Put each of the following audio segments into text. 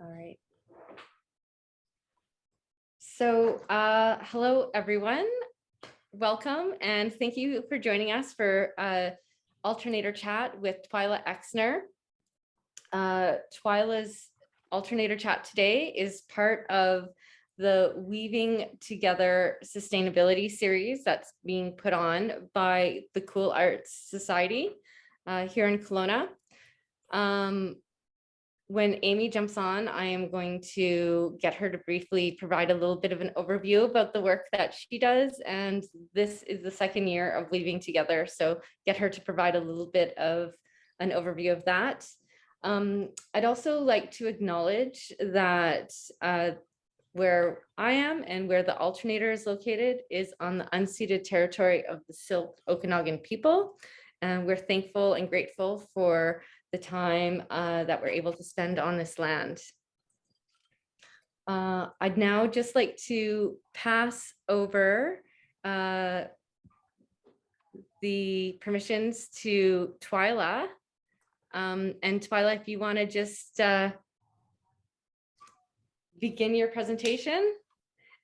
All right. So hello, everyone. Welcome, and thank you for joining us for Alternator Chat with Twyla Exner. Twyla's Alternator Chat today is part of the Weaving Together Sustainability series that's being put on by the Cool Arts Society here in Kelowna. When Amy jumps on, I am going to get her to briefly provide a little bit of an overview about the work that she does. And this is the second year of Weaving Together. So get her to provide a little bit of an overview of that. I'd also like to acknowledge that where I am and where the Alternator is located is on the unceded territory of the Silt Okanagan people. And we're thankful and grateful for the time that we're able to spend on this land. I'd now just like to pass over the permissions to Twyla. And Twyla, if you want to just begin your presentation.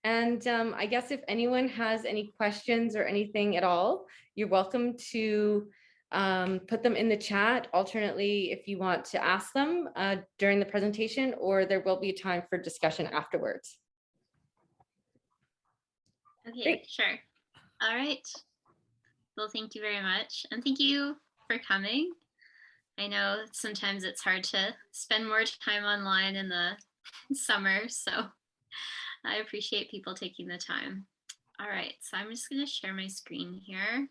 And I guess if anyone has any questions or anything at all, you're welcome to put them in the chat. Alternately, if you want to ask them during the presentation, or there will be a time for discussion afterwards. Okay, Great. Sure. All right. Well, thank you very much. And thank you for coming. I know sometimes it's hard to spend more time online in the summer, so I appreciate people taking the time. All right, so I'm just going to share my screen here.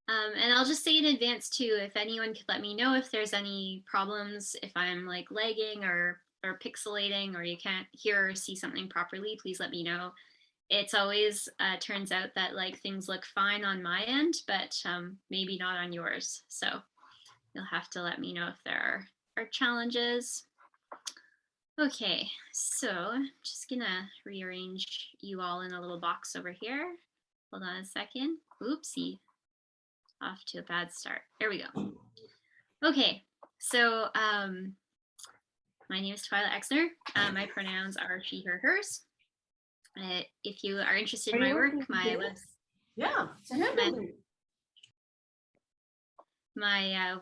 And I'll just say in advance too, if anyone could let me know if there's any problems, if I'm like lagging or pixelating, or you can't hear or see something properly, please let me know. It's always turns out that like things look fine on my end, but maybe not on yours. So you'll have to let me know if there are challenges. Okay, so I'm just gonna rearrange you all in a little box over here. Hold on a second. Oopsie. Off to a bad start. There we go. Okay, so my name is Twyla Exner. My pronouns are she, her, hers. If you are interested in my work, my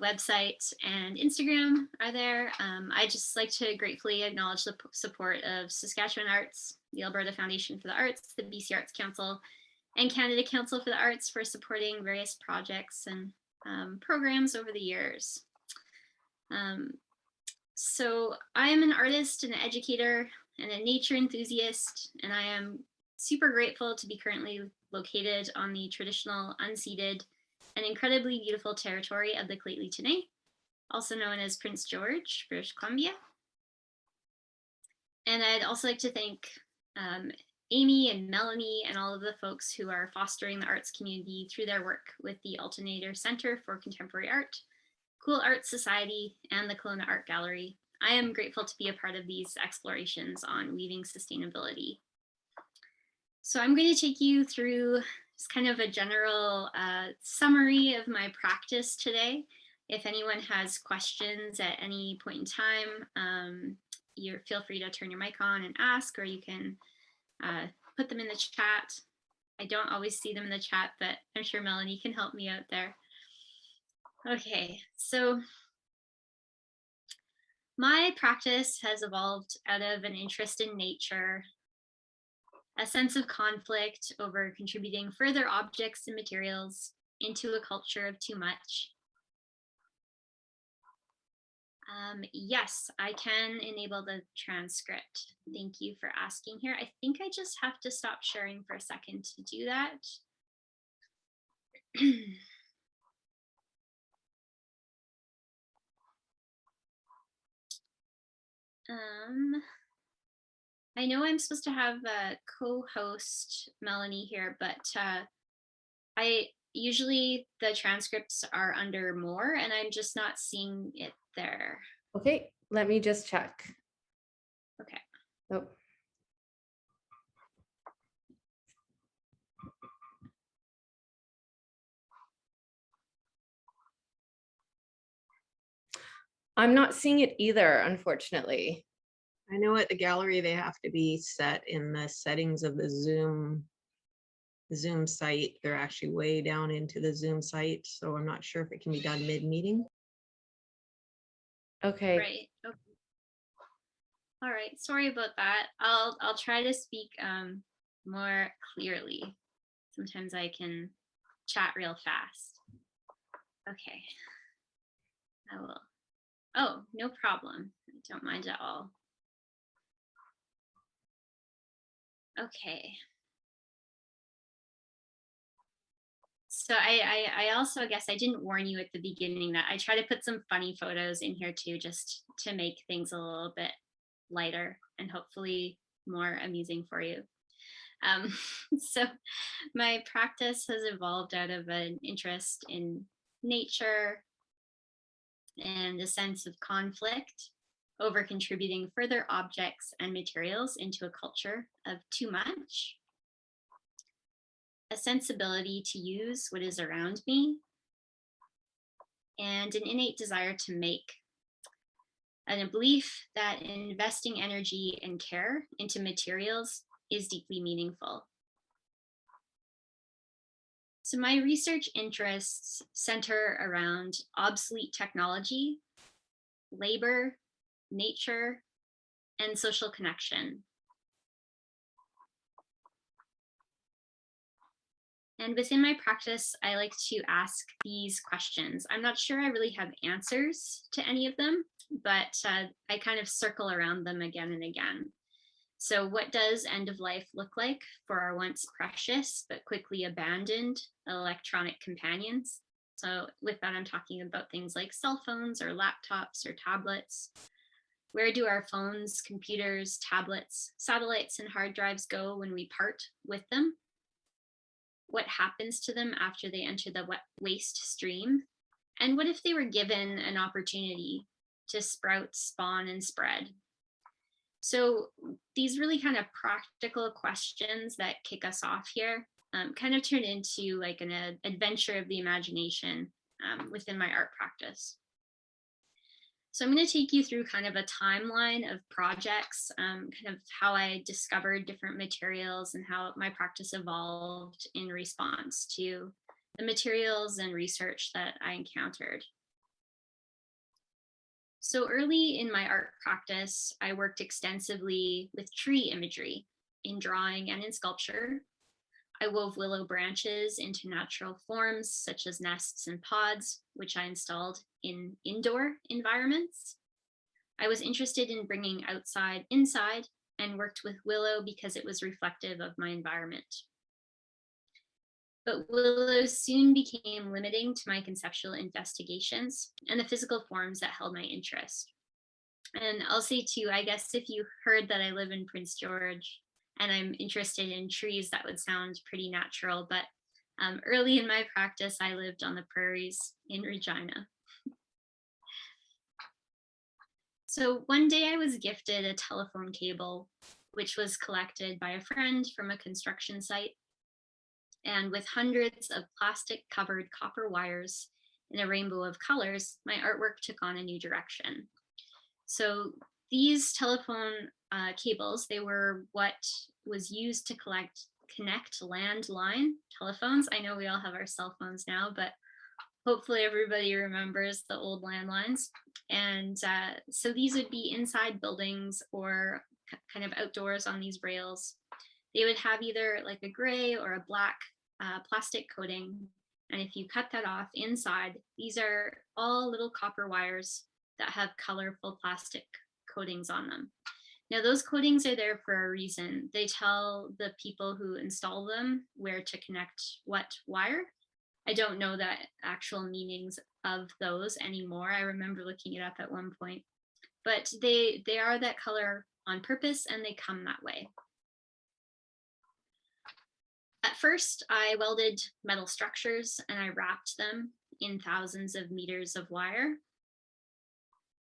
website and Instagram are there. I just like to gratefully acknowledge the support of Saskatchewan Arts, the Alberta Foundation for the Arts, the BC Arts Council, and Canada Council for the Arts for supporting various projects and programs over the years. So I am an artist, an educator, and a nature enthusiast, and I am super grateful to be currently located on the traditional, unceded, and incredibly beautiful territory of the Lheidli-T'enneh, also known as Prince George, British Columbia. And I'd also like to thank Amy and Melanie and all of the folks who are fostering the arts community through their work with the Alternator Center for Contemporary Art, Cool Arts Society, and the Kelowna Art Gallery. I am grateful to be a part of these explorations on weaving sustainability. So I'm going to take you through just kind of a general summary of my practice today. If anyone has questions at any point in time, feel free to turn your mic on and ask, or you can put them in the chat. I don't always see them in the chat, but I'm sure Melanie can help me out there. Okay, so my practice has evolved out of an interest in nature, a sense of conflict over contributing further objects and materials into a culture of too much. Yes, I can enable the transcript. Thank you for asking here. I think I just have to stop sharing for a second to do that. I know I'm supposed to have a co-host Melanie here, but usually the transcripts are under more and I'm just not seeing it there. Okay, let me just check. Okay. Oh. I'm not seeing it either, unfortunately. I know at the gallery they have to be set in the settings of the Zoom site. They're actually way down into the Zoom site, so I'm not sure if it can be done mid-meeting. Okay. Right. Okay. All right. Sorry about that. I'll try to speak more clearly. Sometimes I can chat real fast. Okay. I will. Oh, no problem. I don't mind at all. Okay. So I also guess I didn't warn you at the beginning that I try to put some funny photos in here too, just to make things a little bit lighter and hopefully more amusing for you. Um, so my practice has evolved out of an interest in nature and a sense of conflict over contributing further objects and materials into a culture of too much, a sensibility to use what is around me, and an innate desire to make, and a belief that investing energy and care into materials is deeply meaningful. So, my research interests center around obsolete technology, labor, nature, and social connection. And within my practice, I like to ask these questions. I'm not sure I really have answers to any of them, but I kind of circle around them again and again. So, what does end of life look like for our once precious but quickly abandoned electronic companions? So, with that, I'm talking about things like cell phones or laptops or tablets. Where do our phones, computers, tablets, satellites, and hard drives go when we part with them? What happens to them after they enter the waste stream? And what if they were given an opportunity to sprout, spawn, and spread? So these really kind of practical questions that kick us off here kind of turn into like an adventure of the imagination within my art practice. So I'm going to take you through kind of a timeline of projects, kind of how I discovered different materials and how my practice evolved in response to the materials and research that I encountered. So early in my art practice, I worked extensively with tree imagery in drawing and in sculpture. I wove willow branches into natural forms such as nests and pods, which I installed in indoor environments. I was interested in bringing outside inside and worked with willow because it was reflective of my environment. But willow soon became limiting to my conceptual investigations and the physical forms that held my interest. And I'll say too, I guess if you heard that I live in Prince George and I'm interested in trees, that would sound pretty natural. But early in my practice, I lived on the prairies in Regina. So one day I was gifted a telephone cable, which was collected by a friend from a construction site. And with hundreds of plastic covered copper wires in a rainbow of colors, my artwork took on a new direction. So these telephone cables, they were what was used to connect landline telephones. I know we all have our cell phones now, but hopefully everybody remembers the old landlines. And so these would be inside buildings or kind of outdoors on these rails. They would have either like a gray or a black plastic coating. And if you cut that off inside, these are all little copper wires that have colorful plastic coatings on them. Now, those coatings are there for a reason. They tell the people who install them where to connect what wire. I don't know the actual meanings of those anymore. I remember looking it up at one point, but they are that color on purpose and they come that way. At first, I welded metal structures and I wrapped them in thousands of meters of wire.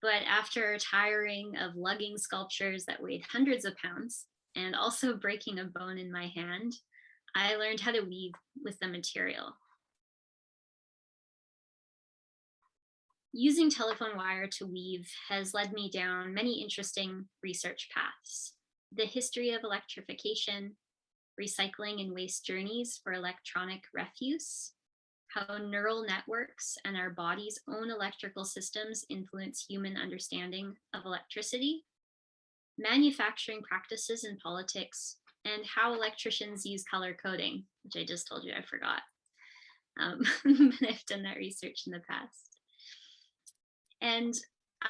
But after tiring of lugging sculptures that weighed hundreds of pounds and also breaking a bone in my hand, I learned how to weave with the material. Using telephone wire to weave has led me down many interesting research paths. The history of electrification, recycling and waste journeys for electronic refuse, how neural networks and our body's own electrical systems influence human understanding of electricity, manufacturing practices in politics, and how electricians use color coding, which I just told you I forgot. But I've done that research in the past. And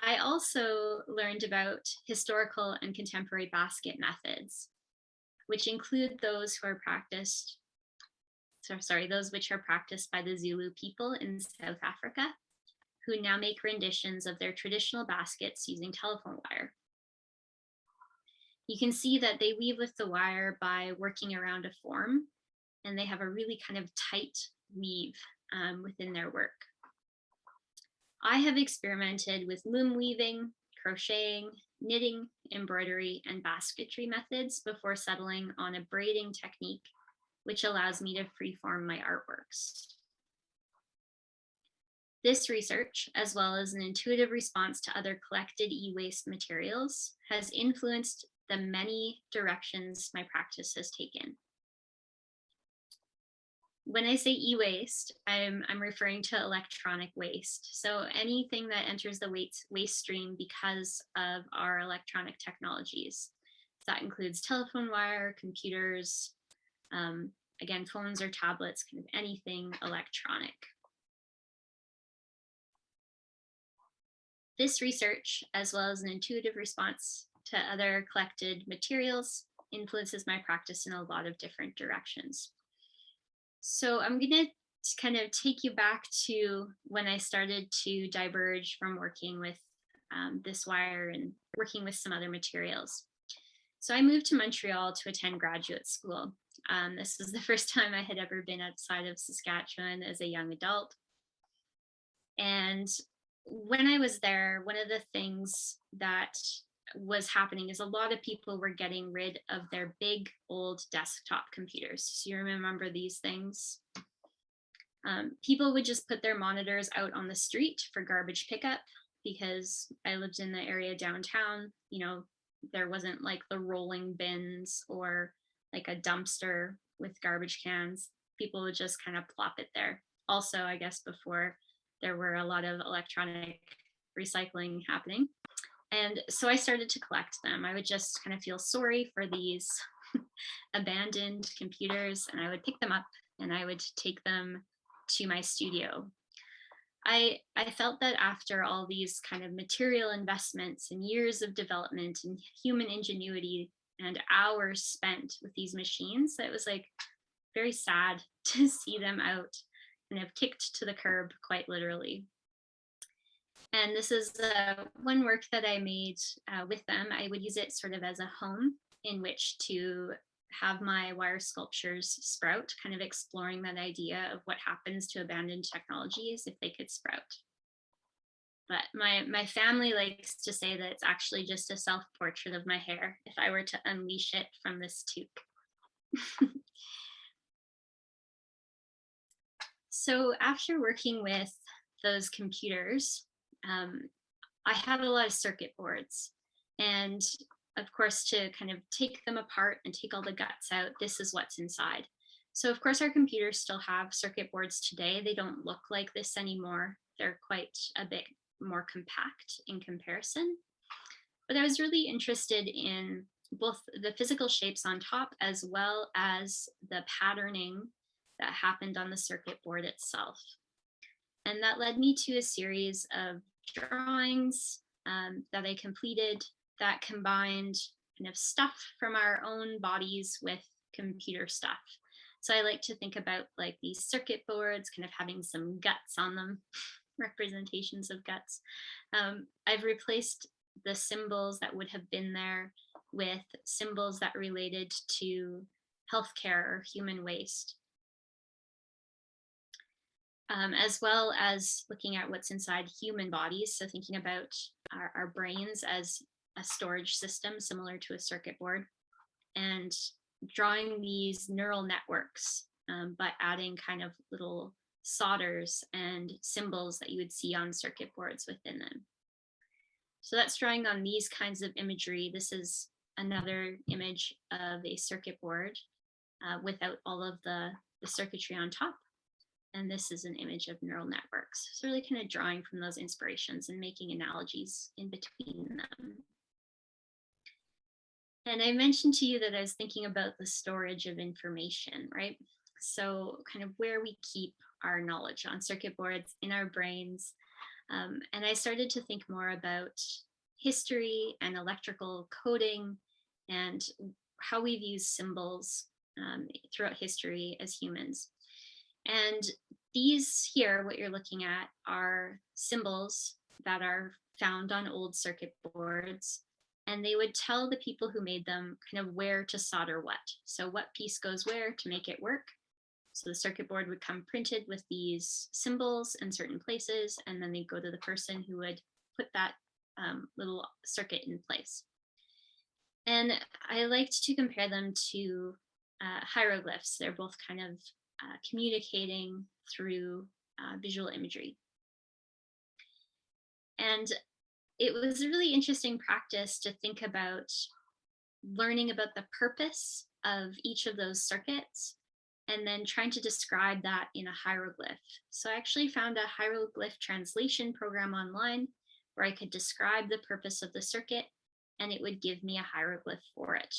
I also learned about historical and contemporary basket methods, which include those who are practiced, those which are practiced by the Zulu people in South Africa, who now make renditions of their traditional baskets using telephone wire. You can see that they weave with the wire by working around a form, and they have a really kind of tight weave within their work. I have experimented with loom weaving, crocheting, knitting, embroidery, and basketry methods before settling on a braiding technique, which allows me to freeform my artworks. This research, as well as an intuitive response to other collected e-waste materials, has influenced the many directions my practice has taken. When I say e-waste, I'm referring to electronic waste. So anything that enters the waste stream because of our electronic technologies. So that includes telephone wire, computers, again, phones or tablets, kind of anything electronic. This research, as well as an intuitive response to other collected materials, influences my practice in a lot of different directions. So I'm going to kind of take you back to when I started to diverge from working with this wire and working with some other materials. So I moved to Montreal to attend graduate school. This was the first time I had ever been outside of Saskatchewan as a young adult. And when I was there, one of the things that was happening is a lot of people were getting rid of their big old desktop computers. So you remember these things? People would just put their monitors out on the street for garbage pickup because I lived in the area downtown. You know, there wasn't like the rolling bins or like a dumpster with garbage cans. People would just kind of plop it there. Also, I guess before there were a lot of electronic recycling happening. And so I started to collect them. I would just kind of feel sorry for these abandoned computers, and I would pick them up and I would take them to my studio. I felt that after all these kind of material investments and years of development and human ingenuity and hours spent with these machines, that it was like very sad to see them out kind of kicked to the curb, quite literally. And this is one work that I made with them. I would use it sort of as a home in which to have my wire sculptures sprout, kind of exploring that idea of what happens to abandoned technologies if they could sprout. But my family likes to say that it's actually just a self-portrait of my hair if I were to unleash it from this toque. So after working with those computers, I had a lot of circuit boards, and of course, to kind of take them apart and take all the guts out, this is what's inside. So of course, our computers still have circuit boards today. They don't look like this anymore. They're quite a bit more compact in comparison. But I was really interested in both the physical shapes on top as well as the patterning that happened on the circuit board itself. And that led me to a series of drawings that I completed that combined kind of stuff from our own bodies with computer stuff. So I like to think about like these circuit boards kind of having some guts on them, representations of guts. I've replaced the symbols that would have been there with symbols that related to healthcare or human waste. As well as looking at what's inside human bodies. So thinking about our brains as a storage system similar to a circuit board, and drawing these neural networks by adding kind of little solders and symbols that you would see on circuit boards within them. So that's drawing on these kinds of imagery. This is another image of a circuit board without all of the circuitry on top. And this is an image of neural networks. So really kind of drawing from those inspirations and making analogies in between them. And I mentioned to you that I was thinking about the storage of information, right? So kind of where we keep our knowledge on circuit boards, in our brains. And I started to think more about history and electrical coding and how we've used symbols throughout history as humans. And these here, what you're looking at, are symbols that are found on old circuit boards. And they would tell the people who made them kind of where to solder what. So what piece goes where to make it work. So the circuit board would come printed with these symbols in certain places, and then they'd go to the person who would put that little circuit in place. And I liked to compare them to hieroglyphs. They're both kind of communicating through visual imagery. And it was a really interesting practice to think about learning about the purpose of each of those circuits and then trying to describe that in a hieroglyph. So I actually found a hieroglyph translation program online where I could describe the purpose of the circuit and it would give me a hieroglyph for it.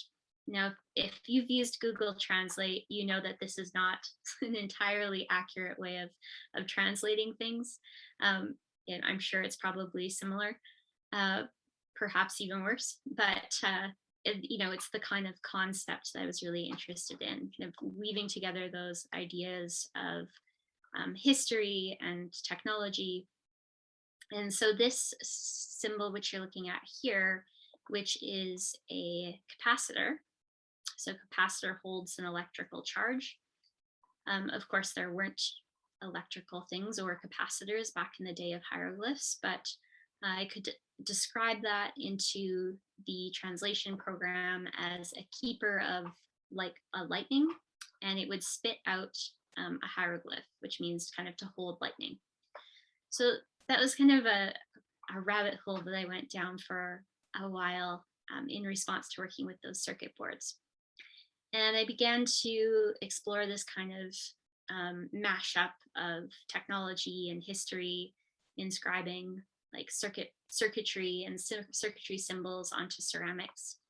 Now, if you've used Google Translate, you know that this is not an entirely accurate way of translating things. And I'm sure it's probably similar, perhaps even worse, but it's the kind of concept that I was really interested in, kind of weaving together those ideas of history and technology. And so this symbol, which you're looking at here, which is a capacitor. So capacitor holds an electrical charge. Of course, there weren't electrical things or capacitors back in the day of hieroglyphs, but I could describe that into the translation program as a keeper of like a lightning, and it would spit out a hieroglyph, which means kind of to hold lightning. So that was kind of a rabbit hole that I went down for a while in response to working with those circuit boards. And I began to explore this kind of mashup of technology and history, inscribing like circuitry and circuitry symbols onto ceramics,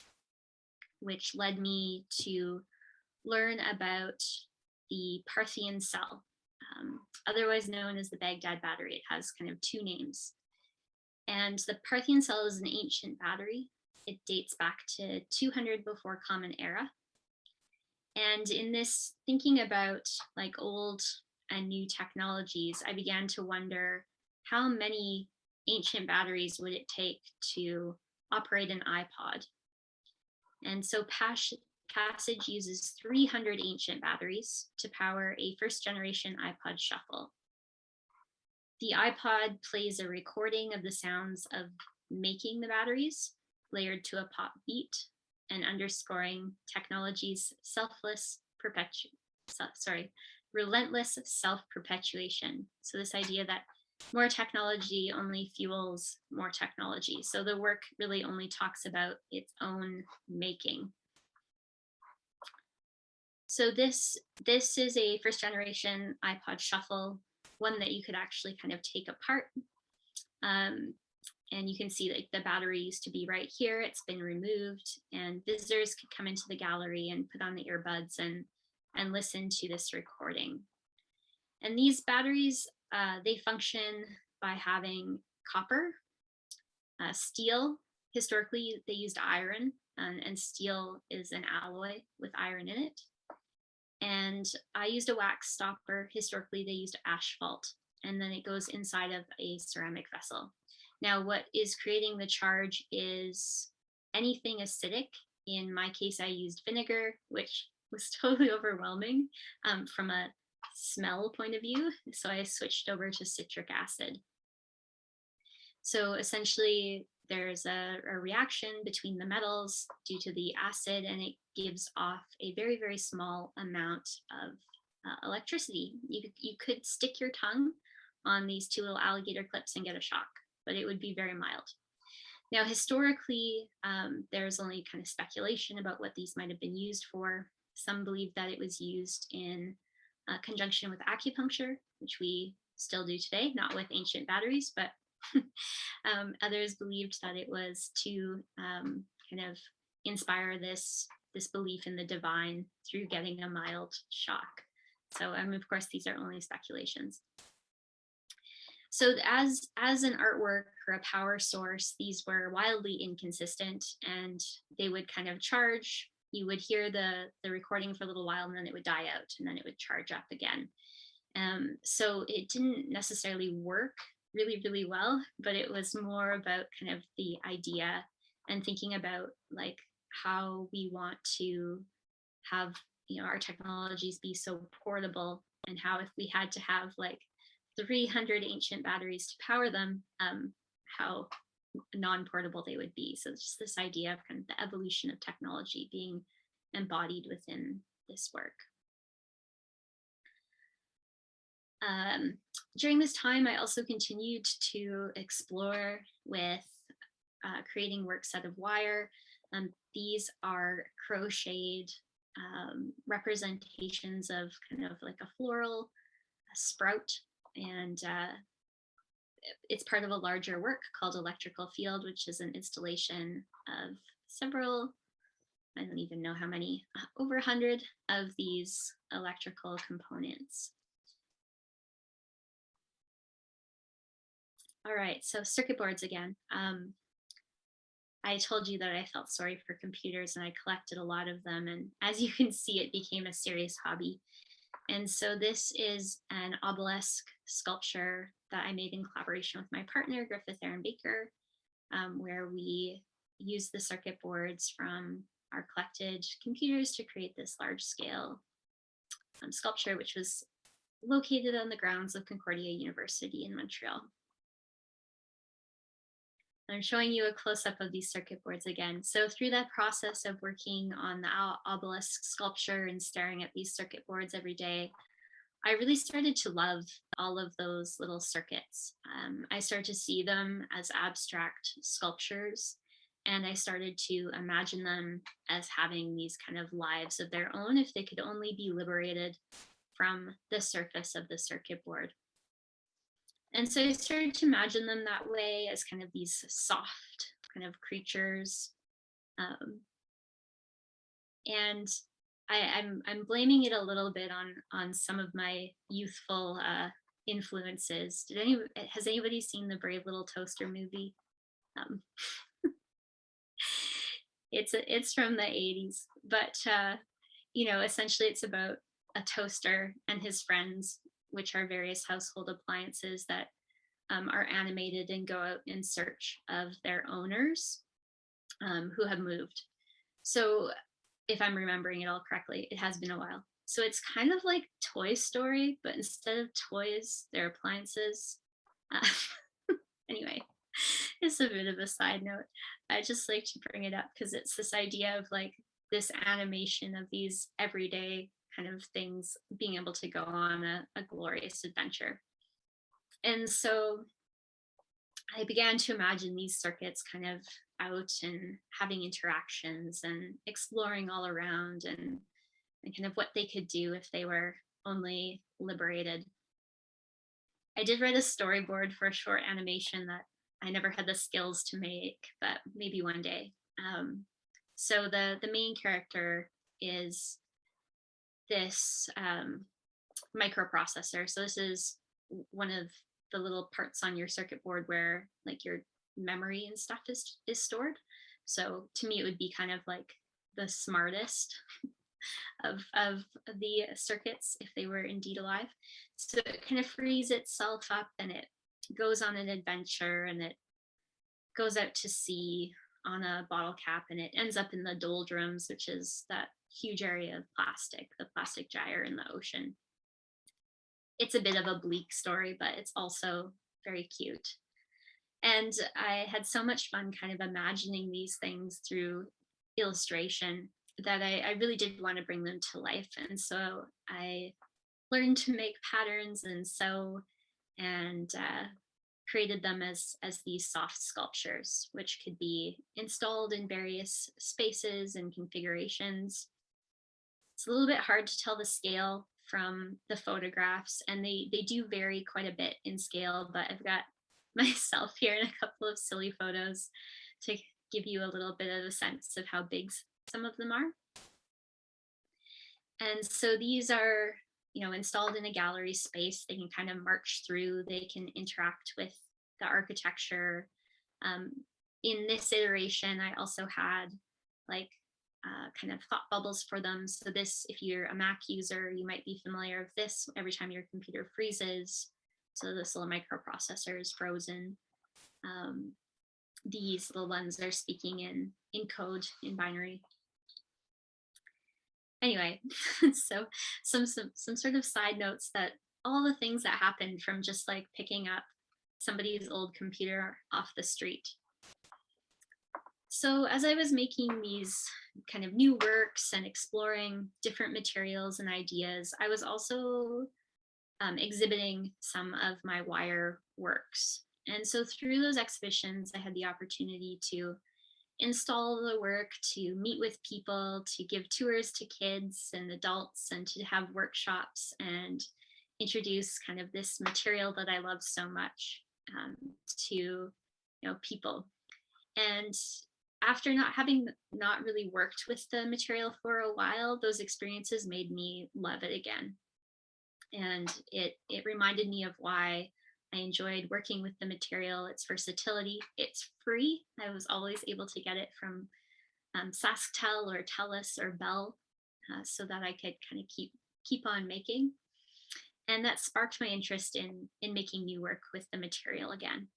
which led me to learn about the Parthian cell, otherwise known as the Baghdad battery. It has kind of two names. And the Parthian cell is an ancient battery. It dates back to 200 before Common Era. And in this thinking about like old and new technologies, I began to wonder how many ancient batteries would it take to operate an iPod? And so Passage uses 300 ancient batteries to power a first generation iPod Shuffle. The iPod plays a recording of the sounds of making the batteries, layered to a pop beat, and underscoring technology's relentless self-perpetuation. So this idea that more technology only fuels more technology. So the work really only talks about its own making. So this is a first generation iPod Shuffle, one that you could actually kind of take apart. And you can see that the battery used to be right here. It's been removed, and visitors could come into the gallery and put on the earbuds and listen to this recording. And these batteries, they function by having copper, steel. Historically, they used iron, and steel is an alloy with iron in it. And I used a wax stopper. Historically, they used asphalt, and then it goes inside of a ceramic vessel. Now, what is creating the charge is anything acidic. In my case, I used vinegar, which was totally overwhelming from a smell point of view. So I switched over to citric acid. So essentially, there's a reaction between the metals due to the acid, and it gives off a very, very small amount of electricity. You could stick your tongue on these two little alligator clips and get a shock, but it would be very mild. Now, historically, there's only kind of speculation about what these might have been used for. Some believe that it was used in conjunction with acupuncture, which we still do today, not with ancient batteries, but others believed that it was to kind of inspire this belief in the divine through getting a mild shock. So, of course, these are only speculations. So as an artwork or a power source, these were wildly inconsistent, and they would kind of charge. You would hear the recording for a little while, and then it would die out, and then it would charge up again. So it didn't necessarily work really, really well, but it was more about kind of the idea and thinking about like how we want to have, you know, our technologies be so portable, and how if we had to have like 300 ancient batteries to power them, how non-portable they would be. So it's just this idea of kind of the evolution of technology being embodied within this work. During this time, I also continued to explore with creating works out of wire. These are crocheted representations of kind of like a floral, a sprout, and it's part of a larger work called Electrical Field, which is an installation of several, I don't even know how many, over 100 of these electrical components. All right, so circuit boards again. I told you that I felt sorry for computers, and I collected a lot of them, and as you can see, it became a serious hobby. And so this is an obelisk sculpture that I made in collaboration with my partner, Griffith Aaron Baker, where we used the circuit boards from our collected computers to create this large scale sculpture, which was located on the grounds of Concordia University in Montreal. I'm showing you a close-up of these circuit boards again. So through that process of working on the obelisk sculpture and staring at these circuit boards every day, I really started to love all of those little circuits. I started to see them as abstract sculptures, and I started to imagine them as having these kind of lives of their own if they could only be liberated from the surface of the circuit board. And so I started to imagine them that way, as kind of these soft kind of creatures. And I'm blaming it a little bit on some of my youthful influences. Has anybody seen the Brave Little Toaster movie? It's from the 80s, but you know, essentially it's about a toaster and his friends, which are various household appliances that are animated and go out in search of their owners who have moved. So if I'm remembering it all correctly, it has been a while. So it's kind of like Toy Story, but instead of toys, they're appliances. Anyway, it's a bit of a side note. I just like to bring it up because it's this idea of like this animation of these everyday kind of things being able to go on a glorious adventure. And so I began to imagine these circuits kind of out and having interactions and exploring all around and kind of what they could do if they were only liberated. I did write a storyboard for a short animation that I never had the skills to make, but maybe one day. So the main character is this microprocessor. So this is one of the little parts on your circuit board where like your memory and stuff is stored. So to me, it would be kind of like the smartest of the circuits if they were indeed alive. So it kind of frees itself up and it goes on an adventure and it goes out to sea on a bottle cap and it ends up in the doldrums, which is that huge area of plastic, the plastic gyre in the ocean. It's a bit of a bleak story, but it's also very cute. And I had so much fun kind of imagining these things through illustration that I really did want to bring them to life. And so I learned to make patterns and sew, and created them as these soft sculptures, which could be installed in various spaces and configurations. It's a little bit hard to tell the scale from the photographs, and they do vary quite a bit in scale, but I've got myself here in a couple of silly photos to give you a little bit of a sense of how big some of them are. And so these are, installed in a gallery space. They can kind of march through, they can interact with the architecture. In this iteration, I also had like kind of thought bubbles for them. So this, if you're a Mac user, you might be familiar with this. Every time your computer freezes, so this little microprocessor is frozen. These little ones are speaking in code, in binary. Anyway, so some sort of side notes that all the things that happened from just like picking up somebody's old computer off the street. So as I was making these kind of new works and exploring different materials and ideas, I was also exhibiting some of my wire works. And so through those exhibitions, I had the opportunity to install the work, to meet with people, to give tours to kids and adults, and to have workshops and introduce kind of this material that I love so much to people. And after not really worked with the material for a while, those experiences made me love it again. And it reminded me of why I enjoyed working with the material, its versatility. It's free. I was always able to get it from SaskTel or TELUS or Bell, so that I could kind of keep on making. And that sparked my interest in making new work with the material again.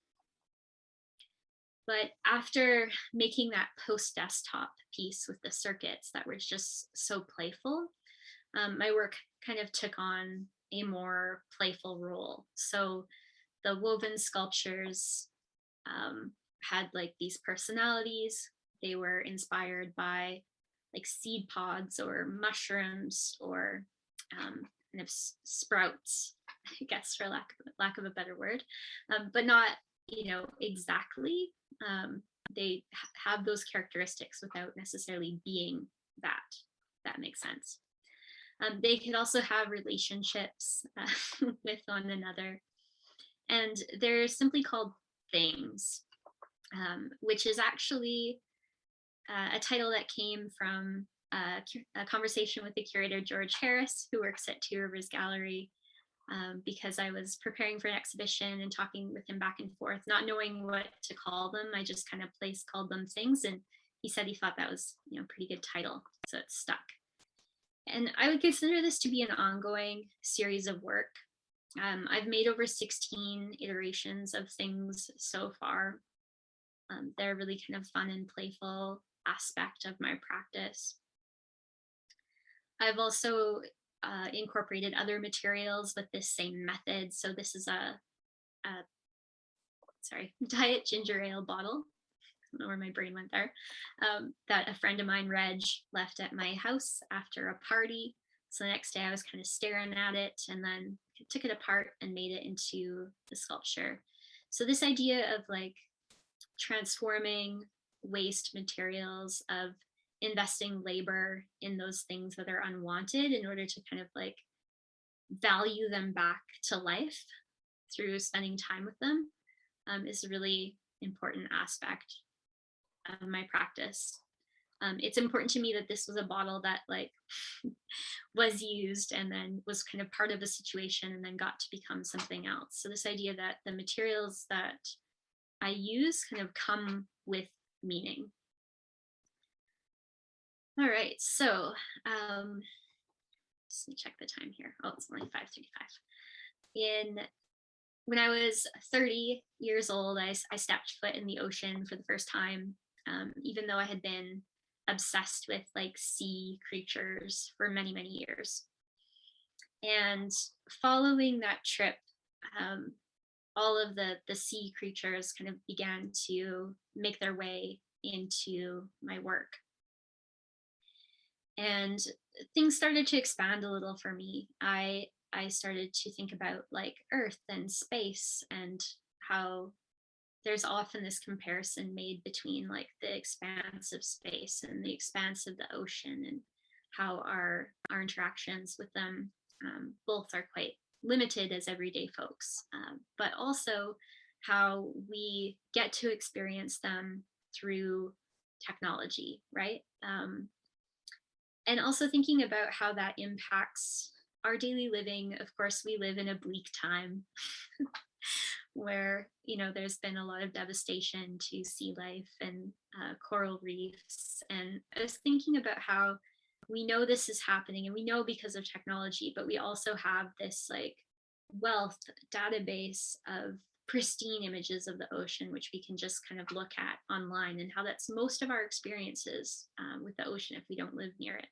But after making that post-desktop piece with the circuits that were just so playful, my work kind of took on a more playful role. So the woven sculptures had like these personalities. They were inspired by like seed pods or mushrooms or kind of sprouts, I guess, for lack of a better word, but not exactly. They have those characteristics without necessarily being that. That makes sense. They could also have relationships with one another. And they're simply called things, which is actually a title that came from a conversation with the curator, George Harris, who works at Two Rivers Gallery, because I was preparing for an exhibition and talking with him back and forth, not knowing what to call them. I just kind of called them things. And he said he thought that was a pretty good title, so it stuck. And I would consider this to be an ongoing series of work. I've made over 16 iterations of things so far. They're really kind of fun and playful aspect of my practice. I've also incorporated other materials with this same method. So this is a diet ginger ale bottle. I don't know where my brain went there. That a friend of mine, Reg, left at my house after a party. So the next day I was kind of staring at it and then took it apart and made it into the sculpture. So this idea of like transforming waste materials, of investing labor in those things that are unwanted in order to kind of like value them back to life through spending time with them, is a really important aspect of my practice. It's important to me that this was a bottle that like was used and then was kind of part of a situation and then got to become something else. So this idea that the materials that I use kind of come with meaning. All right, so just check the time here. Oh, it's only 5:35. When I was 30 years old, I stepped foot in the ocean for the first time, even though I had been obsessed with like sea creatures for many, many years. And following that trip, all of the sea creatures kind of began to make their way into my work. And things started to expand a little for me. I I started to think about like Earth and space, and how there's often this comparison made between like the expanse of space and the expanse of the ocean, and how our interactions with them both are quite limited as everyday folks, but also how we get to experience them through technology, right? And also thinking about how that impacts our daily living. Of course, we live in a bleak time where, you know, there's been a lot of devastation to sea life and coral reefs. And I was thinking about how we know this is happening, and we know because of technology, but we also have this like wealth database of pristine images of the ocean, which we can just kind of look at online, and how that's most of our experiences with the ocean if we don't live near it.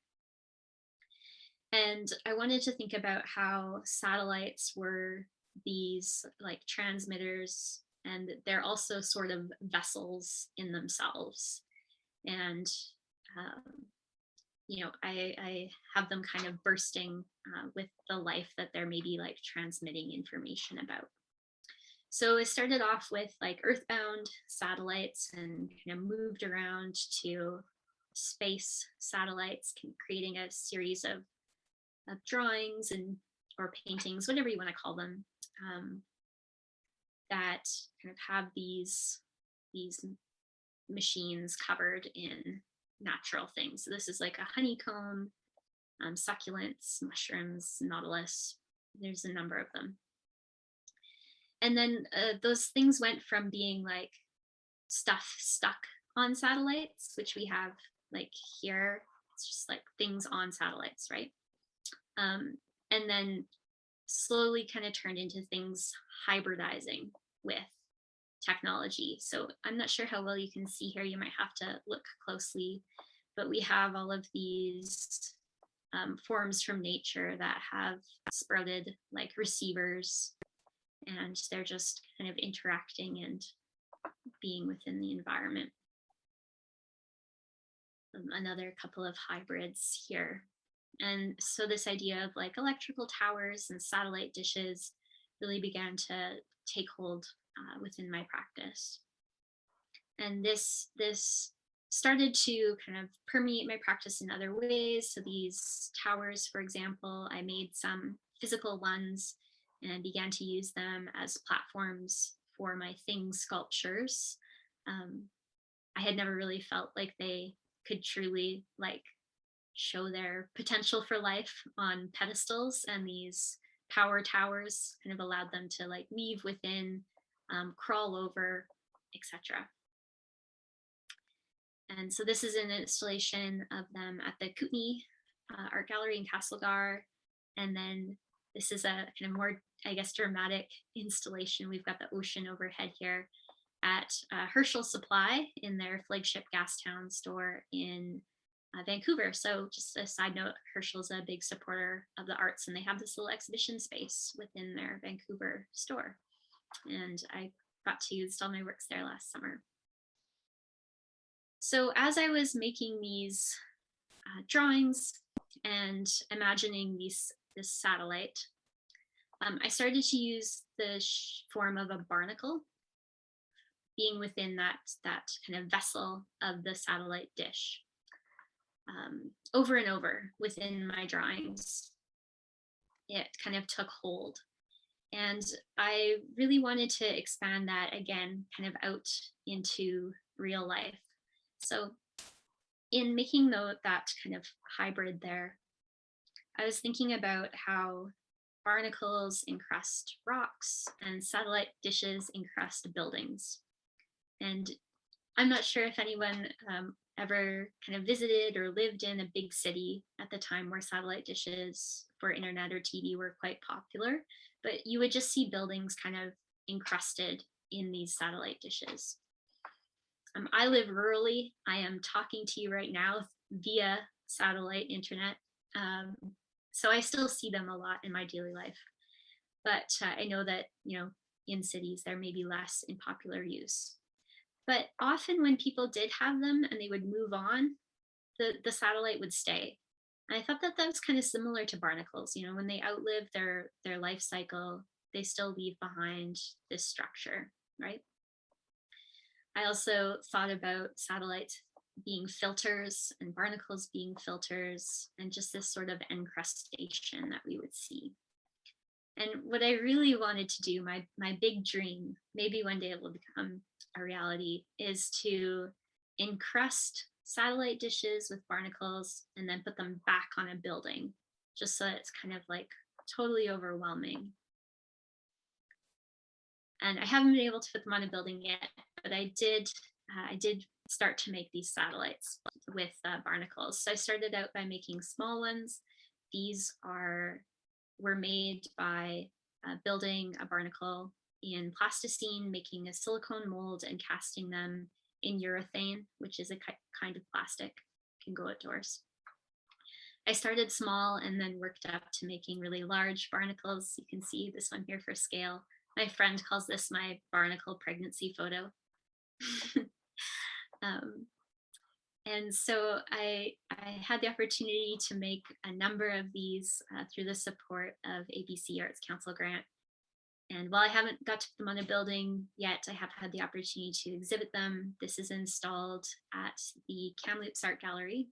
And I wanted to think about how satellites were these like transmitters, and they're also sort of vessels in themselves. And you know, I have them kind of bursting with the life that they're maybe like transmitting information about. So it started off with like earthbound satellites, and kind of moved around to space satellites, creating a series of drawings and or paintings, whatever you want to call them, that kind of have these machines covered in natural things. So this is like a honeycomb, succulents, mushrooms, nautilus. There's a number of them. And then those things went from being like stuff stuck on satellites, which we have like here. It's just like things on satellites, right? And then slowly kind of turned into things hybridizing with technology. So I'm not sure how well you can see here. You might have to look closely, but we have all of these forms from nature that have sprouted like receivers, and they're just kind of interacting and being within the environment. Another couple of hybrids here. And so this idea of like electrical towers and satellite dishes really began to take hold within my practice. And this started to kind of permeate my practice in other ways. So these towers, for example, I made some physical ones and began to use them as platforms for my thing sculptures. I had never really felt like they could truly like show their potential for life on pedestals, and these power towers kind of allowed them to like weave within, crawl over, etc. And so this is an installation of them at the Kootenay Art Gallery in Castlegar. And then this is a kind of more, I guess, dramatic installation. We've got the ocean overhead here at Herschel Supply in their flagship Gastown store in Vancouver. So just a side note, Herschel's a big supporter of the arts, and they have this little exhibition space within their Vancouver store. And I got to install my works there last summer. So as I was making these drawings and imagining this satellite, I started to use the form of a barnacle being within that kind of vessel of the satellite dish. Over and over within my drawings, it kind of took hold. And I really wanted to expand that again, kind of out into real life. So in making that kind of hybrid there, I was thinking about how barnacles encrust rocks and satellite dishes encrust buildings. And I'm not sure if anyone ever kind of visited or lived in a big city at the time where satellite dishes for internet or TV were quite popular, but you would just see buildings kind of encrusted in these satellite dishes. I live rurally. I am talking to you right now via satellite internet. So I still see them a lot in my daily life. But I know that, you know, in cities, there may be less in popular use. But often when people did have them and they would move on, the satellite would stay. And I thought that that was kind of similar to barnacles. You know, when they outlive their life cycle, they still leave behind this structure, right? I also thought about satellites being filters and barnacles being filters, and just this sort of encrustation that we would see. And what I really wanted to do, my big dream, maybe one day it will become a reality, is to encrust satellite dishes with barnacles and then put them back on a building, just so that it's kind of like totally overwhelming. And I haven't been able to put them on a building yet, but I did start to make these satellites with barnacles. So I started out by making small ones. These were made by building a barnacle in plasticine, making a silicone mold and casting them in urethane, which is a kind of plastic, can go outdoors. I started small and then worked up to making really large barnacles. You can see this one here for scale. My friend calls this my barnacle pregnancy photo. And so I had the opportunity to make a number of these through the support of ABC Arts Council grant. And while I haven't got to put them on a building yet, I have had the opportunity to exhibit them. This is installed at the Kamloops Art Gallery.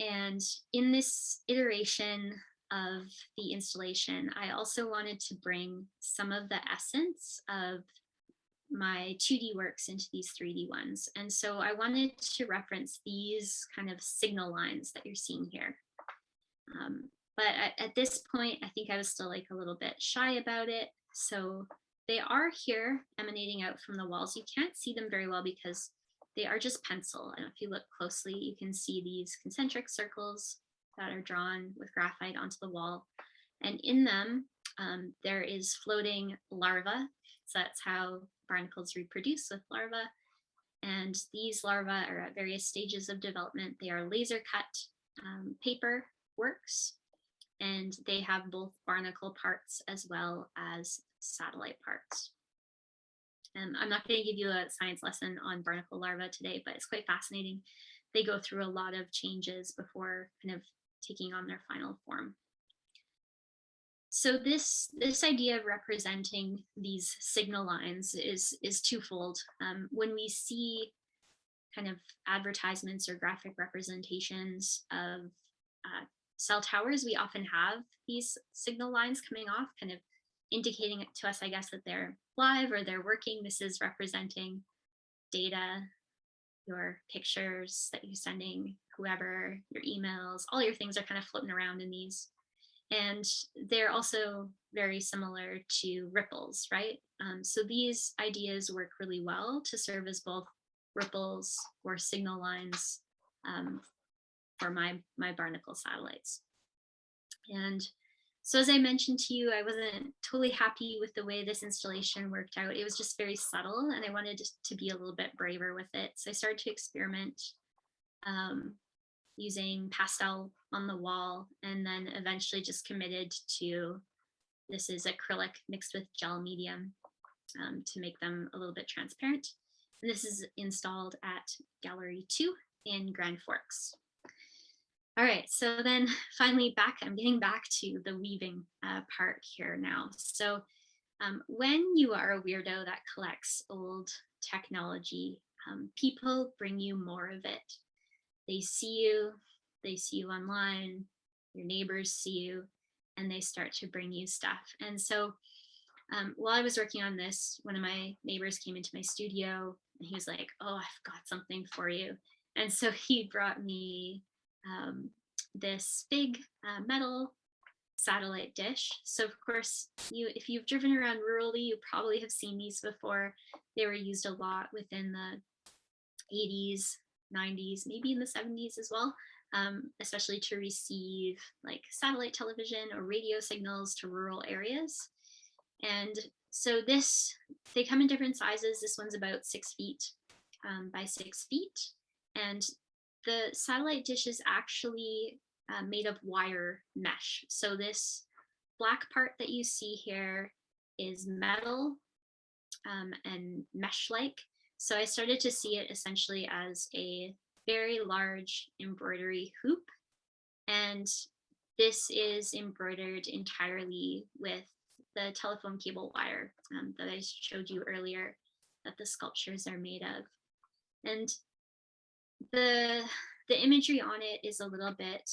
And in this iteration of the installation, I also wanted to bring some of the essence of my 2D works into these 3D ones. And so I wanted to reference these kind of signal lines that you're seeing here. But at this point, I think I was still like a little bit shy about it. So they are here emanating out from the walls. You can't see them very well because they are just pencil. And if you look closely, you can see these concentric circles that are drawn with graphite onto the wall. And in them, there is floating larvae. So that's how barnacles reproduce, with larvae. And these larvae are at various stages of development. They are laser cut paper works, and they have both barnacle parts as well as satellite parts. I'm not going to give you a science lesson on barnacle larvae today, but it's quite fascinating. They go through a lot of changes before kind of taking on their final form. So this idea of representing these signal lines is twofold. When we see kind of advertisements or graphic representations of cell towers, we often have these signal lines coming off, kind of indicating it to us, I guess, that they're live or they're working. This is representing data, your pictures that you're sending, whoever, your emails, all your things are kind of floating around in these. And they're also very similar to ripples, right? So these ideas work really well to serve as both ripples or signal lines for my barnacle satellites. And so as I mentioned to you, I wasn't totally happy with the way this installation worked out. It was just very subtle, and I wanted to be a little bit braver with it. So I started to experiment using pastel on the wall, and then eventually just committed to, this is acrylic mixed with gel medium to make them a little bit transparent. And this is installed at Gallery 2 in Grand Forks. All right, so then finally I'm getting back to the weaving part here now. So when you are a weirdo that collects old technology, people bring you more of it. They see you online, your neighbors see you, and they start to bring you stuff. And so while I was working on this, one of my neighbors came into my studio and he was like, "Oh, I've got something for you." And so he brought me this big metal satellite dish. So of course, if you've driven around rurally, you probably have seen these before. They were used a lot within the 80s, 90s, maybe in the 70s as well, especially to receive like satellite television or radio signals to rural areas. And so they come in different sizes. This one's about 6 feet by 6 feet. And the satellite dish is actually made of wire mesh. So this black part that you see here is metal and mesh-like. So I started to see it essentially as a very large embroidery hoop. And this is embroidered entirely with the telephone cable wire that I showed you earlier that the sculptures are made of. And the imagery on it is a little bit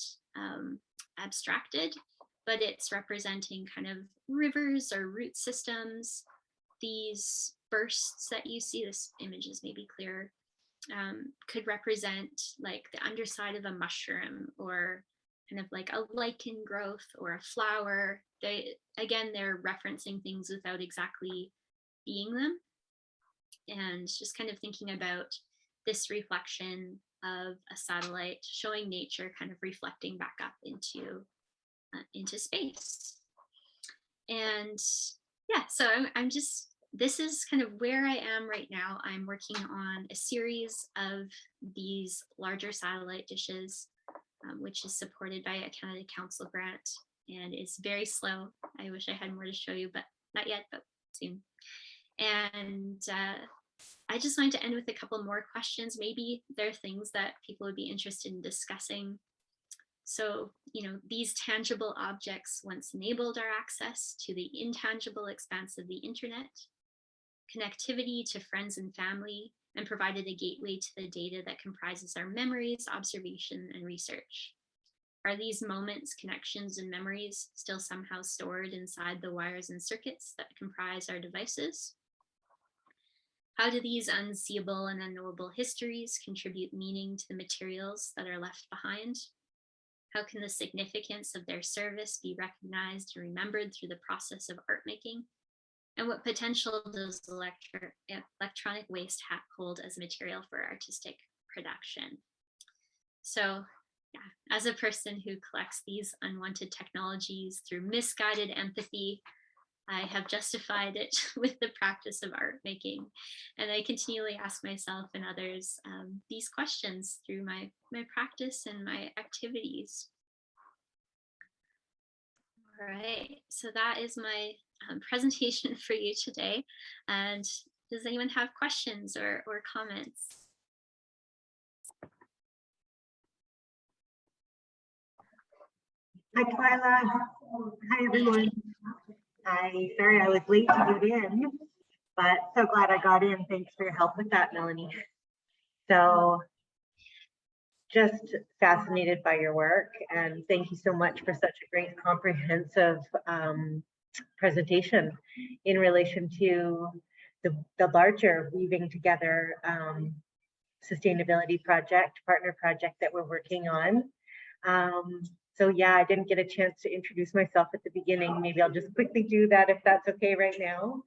abstracted, but it's representing kind of rivers or root systems. These bursts that you see, this image is maybe clearer, could represent like the underside of a mushroom, or kind of like a lichen growth or a flower. They're referencing things without exactly being them. And just kind of thinking about this reflection of a satellite showing nature kind of reflecting back up into space. And yeah, so I'm just, this is kind of where I am right now. I'm working on a series of these larger satellite dishes, which is supported by a Canada Council grant, and it's very slow. I wish I had more to show you, but not yet, but soon. And I just wanted to end with a couple more questions. Maybe there are things that people would be interested in discussing. So, these tangible objects once enabled our access to the intangible expanse of the internet, connectivity to friends and family, and provided a gateway to the data that comprises our memories, observation, and research. Are these moments, connections, and memories still somehow stored inside the wires and circuits that comprise our devices? How do these unseeable and unknowable histories contribute meaning to the materials that are left behind? How can the significance of their service be recognized and remembered through the process of art making? And what potential does electronic waste hold as material for artistic production? So, yeah, as a person who collects these unwanted technologies through misguided empathy, I have justified it with the practice of art making. And I continually ask myself and others these questions through my practice and my activities. All right, so that is my presentation for you today. And does anyone have questions or comments? Hi, Twyla. Hi, everyone. Sorry I was late to get in, but so glad I got in. Thanks for your help with that, Melanie. So just fascinated by your work, and thank you so much for such a great comprehensive presentation in relation to the larger weaving together sustainability project, partner project that we're working on. So yeah, I didn't get a chance to introduce myself at the beginning. Maybe I'll just quickly do that if that's okay right now.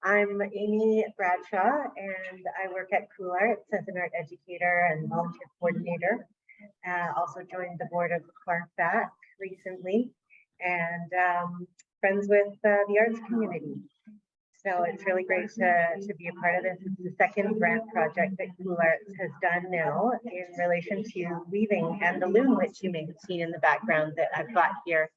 I'm Amy Bradshaw, and I work at Cool Arts as an art educator and volunteer coordinator. Also joined the board of ClarkBack recently, and friends with the arts community. So it's really great to be a part of this. It's the second grant project that Cool Arts has done now in relation to weaving and the loom, which you may have seen in the background that I've got here.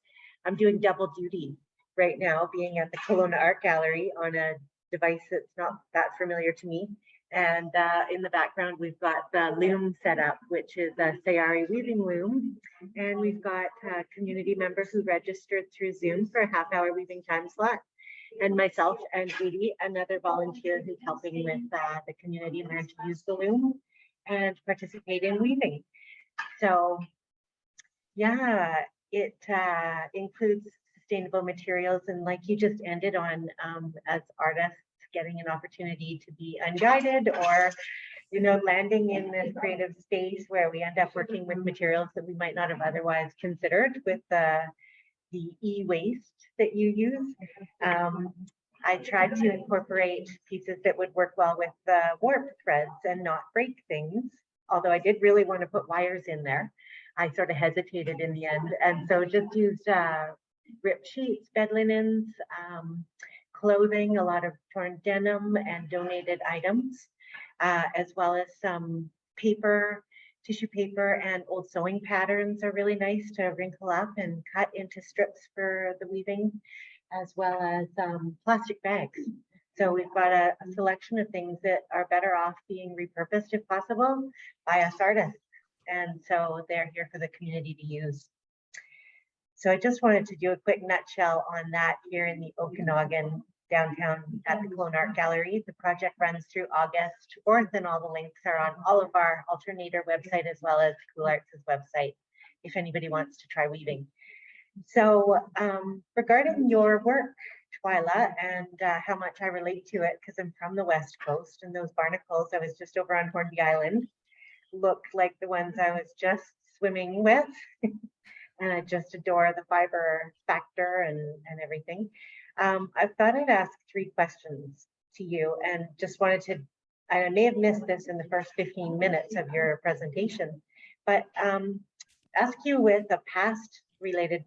I'm doing double duty right now, being at the Kelowna Art Gallery on a device that's not that familiar to me. And in the background, we've got the loom set up, which is a Sayari weaving loom. And we've got community members who registered through Zoom for a half-hour weaving time slot. And myself and Judy, another volunteer who's helping with the community learn to use the loom and participate in weaving. So yeah, it includes sustainable materials, and like you just ended on, as artists getting an opportunity to be unguided, or landing in this creative space where we end up working with materials that we might not have otherwise considered with the e-waste that you use. I tried to incorporate pieces that would work well with the warp threads and not break things, although I did really want to put wires in there. I sort of hesitated in the end, and so just used ripped sheets, bed linens, clothing, a lot of torn denim and donated items, as well as some paper, tissue paper, and old sewing patterns are really nice to wrinkle up and cut into strips for the weaving, as well as plastic bags. So we've got a selection of things that are better off being repurposed if possible by us artists. And so they're here for the community to use. So I just wanted to do a quick nutshell on that here in the Okanagan downtown at the Clone Art Gallery. The project runs through August 4th, and all the links are on all of our Alternator website as well as Cool Arts' website if anybody wants to try weaving. So regarding your work, Twyla, and how much I relate to it, because I'm from the West Coast, and those barnacles, I was just over on Hornby Island, looked like the ones I was just swimming with. And I just adore the fiber factor and everything. I thought I'd ask 3 questions to you, and just wanted to, I may have missed this in the first 15 minutes of your presentation, but ask you with a past related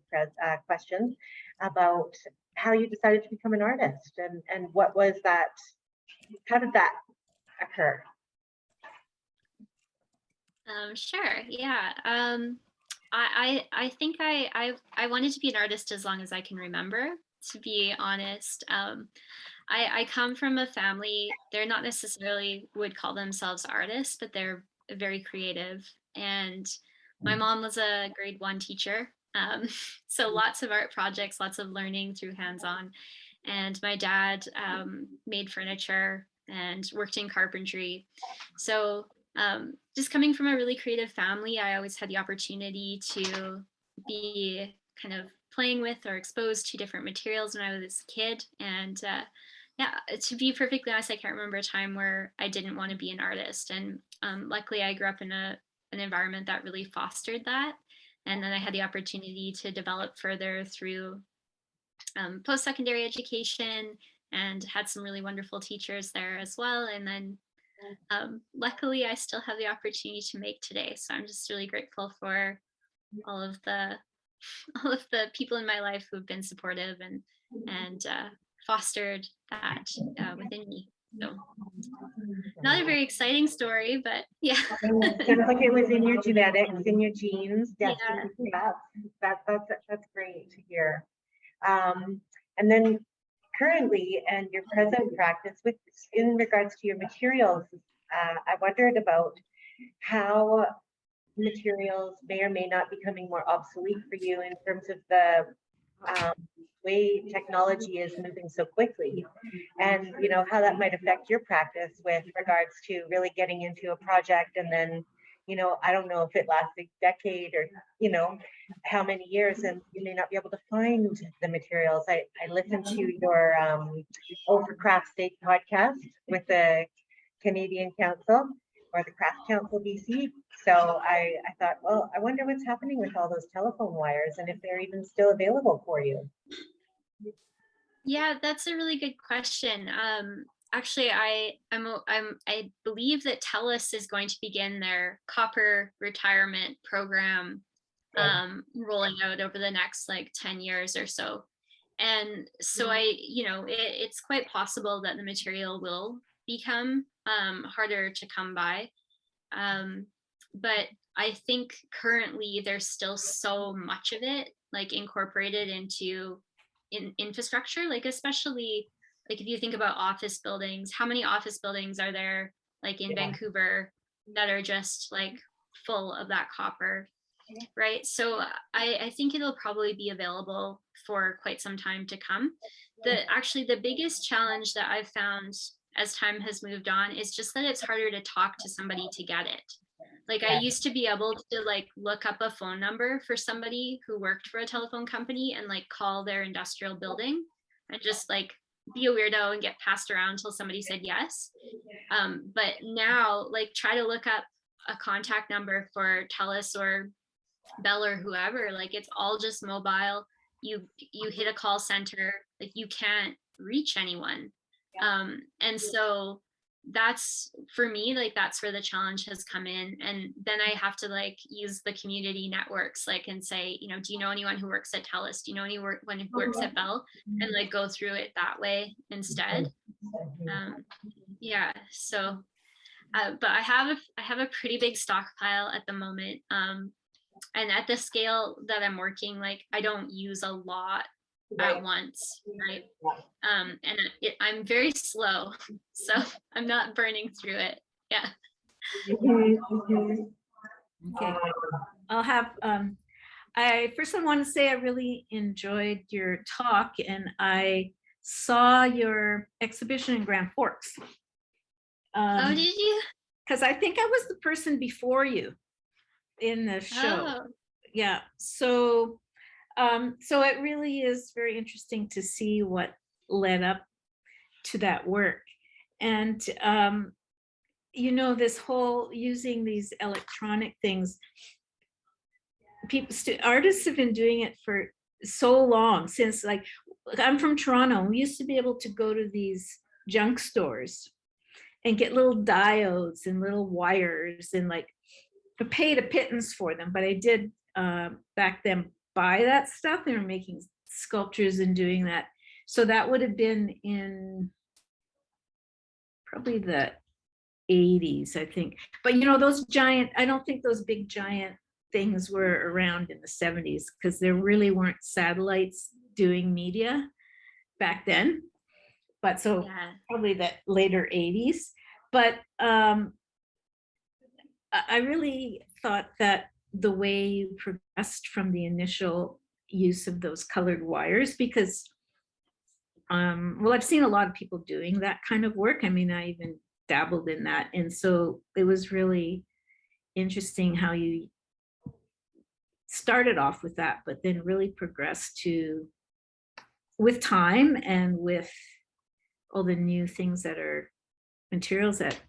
question about how you decided to become an artist, and what was that, how did that occur? Sure, yeah. I think I wanted to be an artist as long as I can remember, to be honest. I come from a family, they're not necessarily would call themselves artists, but they're very creative. And my mom was a grade 1 teacher. So lots of art projects, lots of learning through hands-on. And my dad made furniture and worked in carpentry. So just coming from a really creative family, I always had the opportunity to be kind of playing with or exposed to different materials when I was a kid. And yeah, to be perfectly honest, I can't remember a time where I didn't want to be an artist. And luckily, I grew up in an environment that really fostered that. And then I had the opportunity to develop further through post-secondary education, and had some really wonderful teachers there as well. And then luckily, I still have the opportunity to make today. So I'm just really grateful for all of the people in my life who have been supportive and fostered that within me. So not a very exciting story, but yeah. Sounds like it was in your genetics, in your genes. Definitely. Yeah. That's great to hear. And then currently, and your present practice with in regards to your materials, I wondered about how materials may or may not be becoming more obsolete for you in terms of the way technology is moving so quickly, and you know how that might affect your practice with regards to really getting into a project, and then I don't know if it lasts a decade or how many years, and you may not be able to find the materials. I listened to your Over Craft State podcast with the Canadian Council, or the Craft Council BC. So I thought, well, I wonder what's happening with all those telephone wires, and if they're even still available for you. Yeah, that's a really good question. Actually, I believe that TELUS is going to begin their copper retirement program rolling out over the next like 10 years or so. And so it's quite possible that the material will become harder to come by. But I think currently there's still so much of it like incorporated into infrastructure, like especially like if you think about office buildings, how many office buildings are there like in Vancouver that are just like full of that copper, right? So I think it'll probably be available for quite some time to come. Actually the biggest challenge that I've found as time has moved on is just that it's harder to talk to somebody to get it. Like I used to be able to like look up a phone number for somebody who worked for a telephone company and like call their industrial building and just like be a weirdo and get passed around until somebody said yes. But now like try to look up a contact number for TELUS or Bell or whoever, like it's all just mobile. You hit a call center, like you can't reach anyone. And so that's for me, like that's where the challenge has come in. And then I have to like use the community networks, like, and say, do you know anyone who works at TELUS? Do you know anyone who works at Bell? And like go through it that way instead. Yeah, so but I have a pretty big stockpile at the moment. And at the scale that I'm working, like I don't use a lot at once, right? And I'm very slow, so I'm not burning through it. Yeah. Okay. I'll have, I first I want to say I really enjoyed your talk, and I saw your exhibition in Grand Forks. Oh, did you? Because I think I was the person before you in the show. Oh, Yeah. So so it really is very interesting to see what led up to that work. And you know, this whole using these electronic things, people, artists have been doing it for so long, since, like, I'm from Toronto. We used to be able to go to these junk stores and get little diodes and little wires, and like I paid a pittance for them, but I did back then buy that stuff. They were making sculptures and doing that. So that would have been in probably the 80s, I think. But you know, those giant, I don't think those big giant things were around in the 70s, because there really weren't satellites doing media back then. But so yeah. probably that later 80s. But I really thought that the way you progressed from the initial use of those colored wires, because well, I've seen a lot of people doing that kind of work. I mean, I even dabbled in that, and so it was really interesting how you started off with that, but then really progressed to, with time and with all the new things that are materials that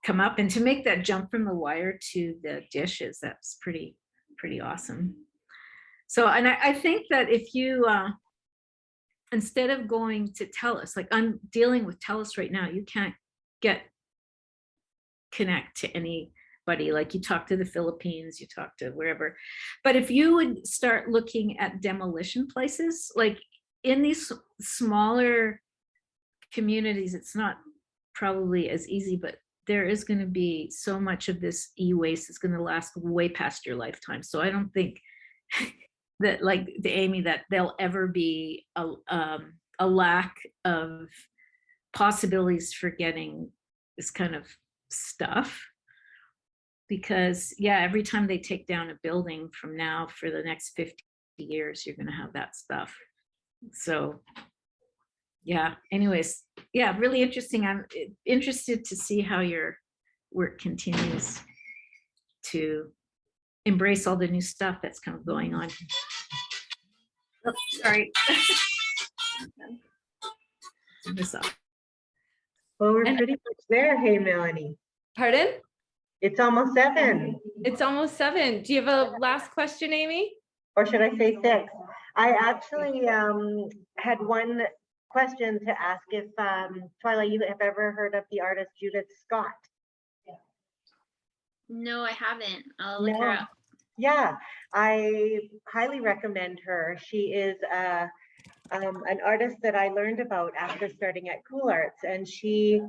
come up, and to make that jump from the wire to the dishes, that's pretty awesome. So, and I think that if you instead of going to TELUS, like I'm dealing with TELUS right now, you can't connect to anybody. Like you talk to the Philippines, you talk to wherever. But if you would start looking at demolition places, like in these smaller communities, it's not probably as easy, but there is going to be so much of this e-waste is going to last way past your lifetime. So I don't think that, like the Amy, that there'll ever be a lack of possibilities for getting this kind of stuff. Because yeah, every time they take down a building from now for the next 50 years, you're going to have that stuff. So yeah, anyways, yeah, really interesting. I'm interested to see how your work continues to embrace all the new stuff that's kind of going on. Oh, sorry. This up. Well, we're pretty much there. Hey, Melanie. Pardon? It's almost 7. It's almost 7. Do you have a last question, Amy? Or should I say 6? I actually had one question to ask if, Twyla, you have ever heard of the artist Judith Scott? No, I haven't. I'll look her No. up. Yeah, I highly recommend her. She is an artist that I learned about after starting at Cool Arts, and she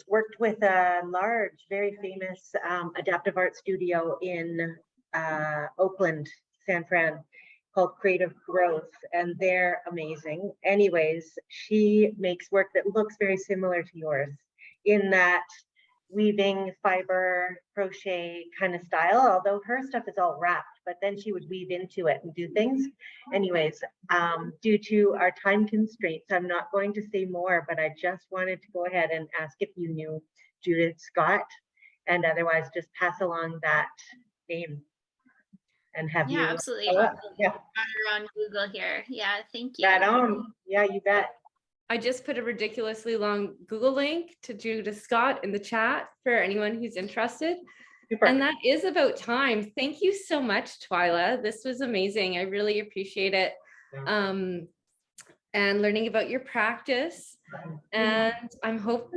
worked with a large, very famous adaptive art studio in Oakland, San Fran, called Creative Growth, and they're amazing. Anyways, she makes work that looks very similar to yours in that weaving, fiber, crochet kind of style, although her stuff is all wrapped, but then she would weave into it and do things. Anyways, due to our time constraints, I'm not going to say more, but I just wanted to go ahead and ask if you knew Judith Scott, and otherwise just pass along that name and have you. Yeah, absolutely. Yeah. Got her on Google here. Yeah, thank you. Right on. Yeah, you bet. I just put a ridiculously long Google link to Judith Scott in the chat for anyone who's interested. Super. And that is about time. Thank you so much, Twyla. This was amazing. I really appreciate it. And learning about your practice. And I hope,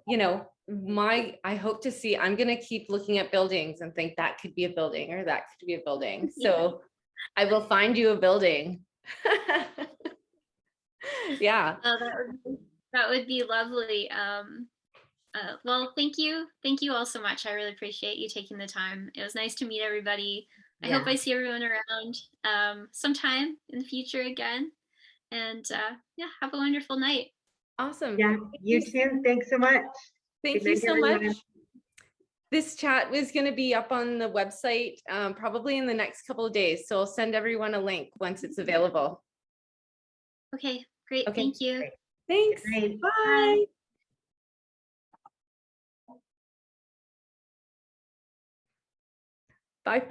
you know, I hope to see, I'm going to keep looking at buildings and think that could be a building or that could be a building. So I will find you a building. Yeah. Oh, that would be lovely. Well, thank you all so much. I really appreciate you taking the time. It was nice to meet everybody. I hope I see everyone around sometime in the future again. And yeah, have a wonderful night. Awesome. Yeah, you too. Thanks so much. Thank you so much. This chat is going to be up on the website probably in the next couple of days. So I'll send everyone a link once it's available. Okay, great. Okay. Thank you. Great. Thanks. Great. Bye. Bye.